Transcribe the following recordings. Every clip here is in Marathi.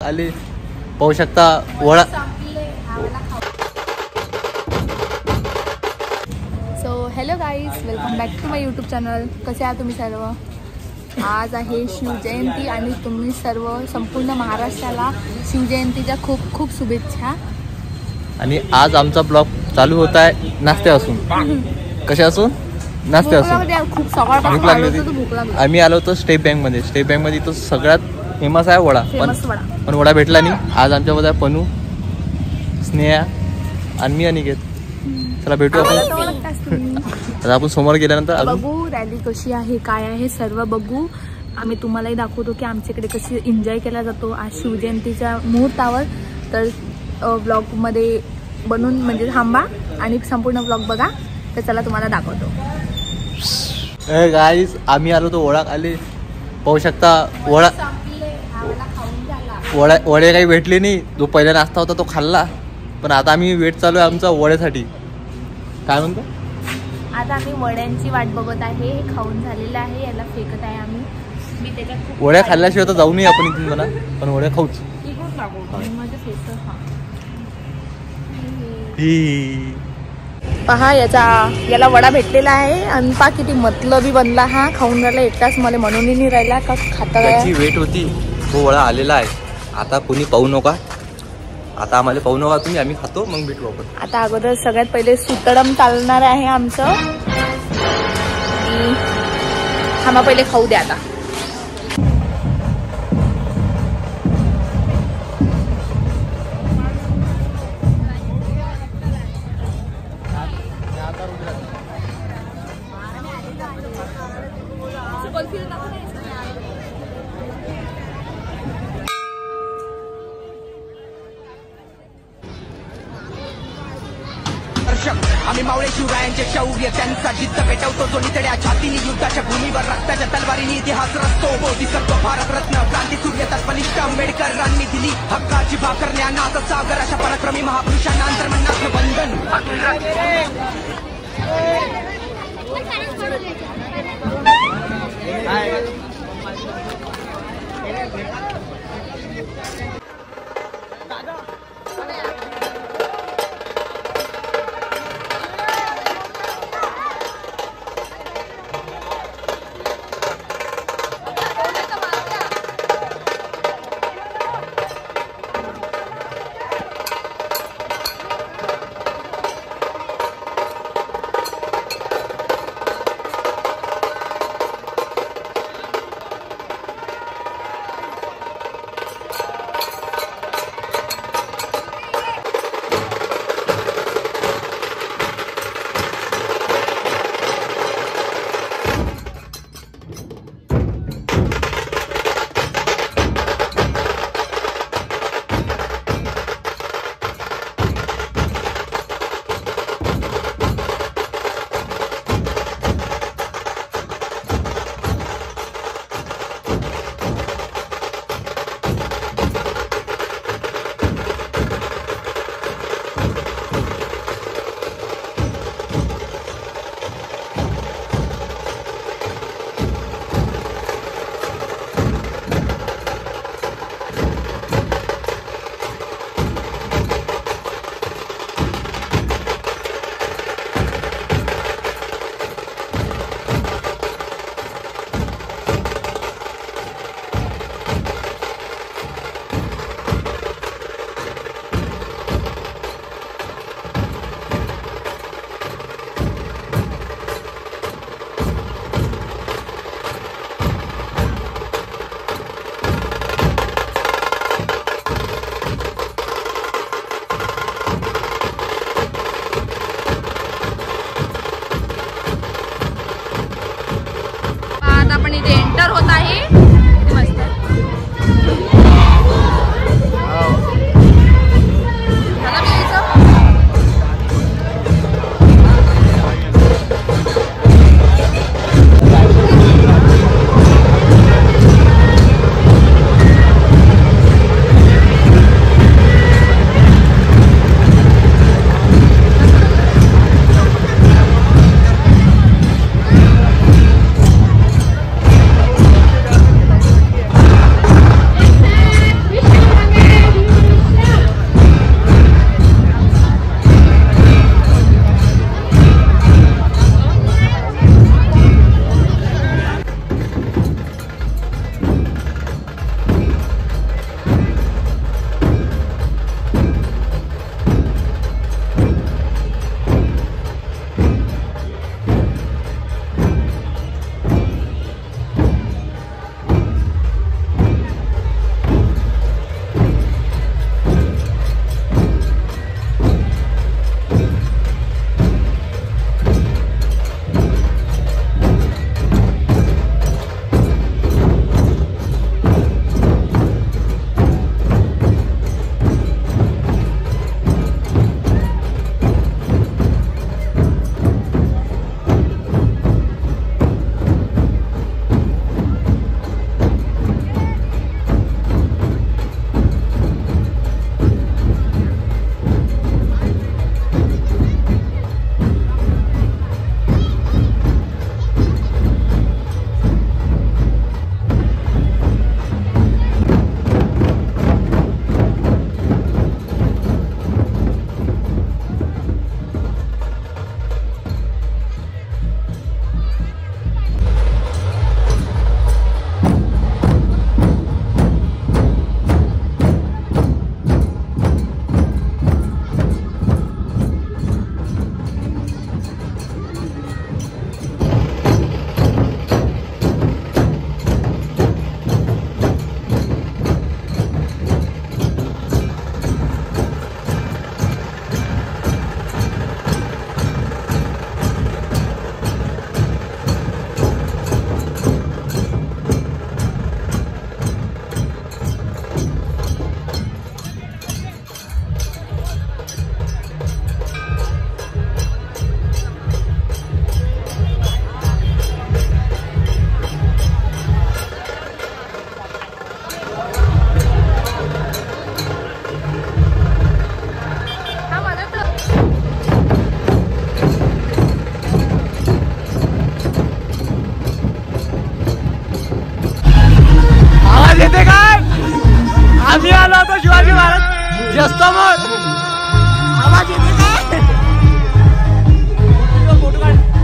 आली पाहू शकता vada. So hello guys, welcome back to my YouTube channel. कसे आहात तुम्ही सर्व? आज आहे शिवजयंती आणि तुम्ही सर्व संपूर्ण महाराष्ट्राला शिवजयंतीच्या खूप खूप शुभेच्छा। आणि आज आमचा ब्लॉग चालू होत आहे नाश्त्यापासून। कशापासून? नाश्त्यापासून। खूप सकाळपासून आम्ही आलो होतो स्टेट बँक मध्ये। स्टेट बँक मध्ये तो सगळ्यात फेमस आहे वडा, पण वडा भेटला नाही। आज आमच्यामध्ये पनू, स्नेहा आणि मी अनिकेत। चला भेटू आपण। आता आपण समोर गेल्यानंतर बघू रॅली कशी आहे, काय आहे सर्व बघू। आम्ही तुम्हालाही दाखवतो की आमच्याकडे कशी एन्जॉय केला जातो आज शिवजयंतीच्या मुहूर्तावर। तर ब्लॉग मध्ये बनून म्हणजे थांबा आणि संपूर्ण ब्लॉग बघा। तर चला तुम्हाला दाखवतो। गाईज आम्ही आलो तो वडा आले पाहू शकता। वडे काही भेटले नाही। जो पहिला नाश्ता होता तो खाल्ला, पण आता आम्ही वेट चालू आहे आमचा वड्यासाठी। काय म्हणतो? आता आम्ही वड्यांची वाट बघत आहे। हे खाऊन झालेलं आहे, याला फेकत आहे आम्ही। मी त्याच्यात वड्या खाल्ल्याशिवाय तर जाऊ नये आपण इथून म्हणा, पण वड्या खाऊच। पहा याला वडा भेटलेला आहे आणि पहा किती मतलबी बनला हा। खाऊन राहिला एकटाच, मला म्हणून नाही राहिला का खाता त्याची वेट होती, तो वडा आलेला आहे। आता कोणी पाहू नका, आता आम्हाला पाहू नका तुम्ही, आम्ही खातो मग भेटू आपण। आता अगोदर सगळ्यात पहिले सुतडम चालणार आहे आमचं। आम्हा पहिले खाऊ द्या आता। आम्ही मावळे शिवरायांचे शौर्य त्यांचा जिद्द पेटवतो जो नितड्या छातीने युद्धाच्या भूमीवर रक्ताच्या तलवारीने इतिहास रचतो। बोधिसत्व भारतरत्न क्रांती सूर्य तत्पनिष्ठ आंबेडकरांनी दिली हक्काची भाकर, ज्ञानाचा सागर अशा पराक्रमी महापुरुषांना अंतर्मनातलं वंदन।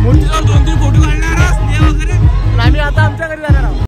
मूर्तीवर 2-3 फोटो काढणार वगैरे. आम्ही आता आमच्या घरी जाणार आहोत.